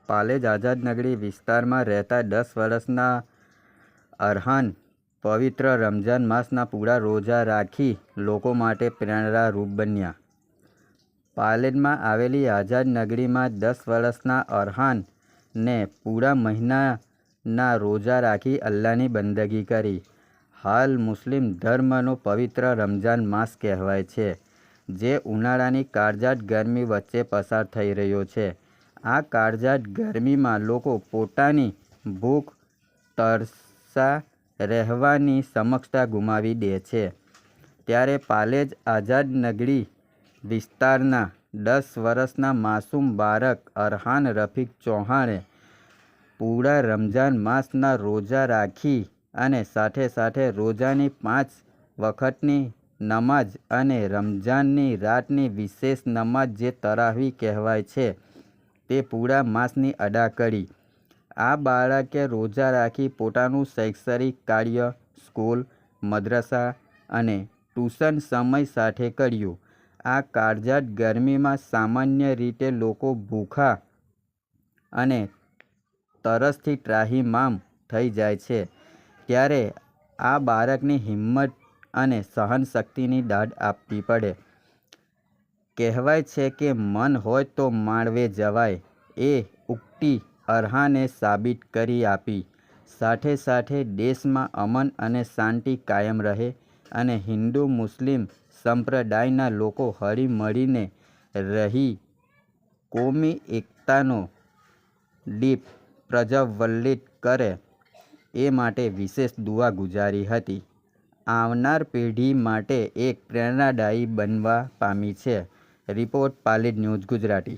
પાલેજ આઝાદ નગરી વિસ્તારમાં રહેતા 10 વર્ષના અરહાન પવિત્ર રમઝાન માસના પૂરા રોજા રાખી લોકો માટે પ્રેરણારૂપ બન્યા. પાલેજમાં આવેલી આઝાદ નગરીમાં 10 વર્ષના અરહાને પૂરા મહિનાના રોજા રાખી અલ્લાહની બંદગી કરી. હાલ મુસ્લિમ ધર્મનો પવિત્ર રમઝાન માસ કહેવાય છે, જે ઉનાળાની કાળઝાળ ગરમી વચ્ચે પસાર થઈ રહ્યો છે. આ કાળઝાળ ગરમીમાં લોકો પોતાની ભૂખ તરસા રહેવાની ક્ષમતા ગુમાવી દે છે, ત્યારે પાલેજ આઝાદ નગરી વિસ્તારના 10 વર્ષના માસૂમ બાળક અરહાન રફીક ચૌહાણે પૂરા રમઝાન માસના રોજા રાખી અને સાથે સાથે રોજાની 5 વખતની નમાઝ અને રમઝાનની રાતની વિશેષ નમાઝ જે તરાવીહ કહેવાય છે તે પૂરા માસની અદા કરી. આ બાળકે રોજા રાખી પોતાનું શૈક્ષણિક કાર્ય સ્કૂલ, મદ્રસા અને ટ્યુશન સમય સાથે કર્યું. આ કાળઝાળ ગરમીમાં સામાન્ય રીતે લોકો ભૂખા અને તરસથી ત્રાહિમામ થઈ જાય છે, ત્યારે આ બાળકની હિંમત અને સહનશક્તિની દાદ આપવી પડે. કહેવાય છે કે મન હોય તો માંડવે જવાય એ ઉક્તિ અરહાને સાબિત કરી આપી. સાથે સાથે દેશમાં અમન અને શાંતિ કાયમ રહે અને હિન્દુ મુસ્લિમ સંપ્રદાયના લોકો હળીમળીને રહી કોમી એકતાનો દીપ પ્રજ્વલિત કરે એ માટે વિશેષ દુઆ ગુજારી હતી. આવનાર પેઢી માટે એક પ્રેરણાદાયી બનવા પામી છે. Report Palej news Gujarati.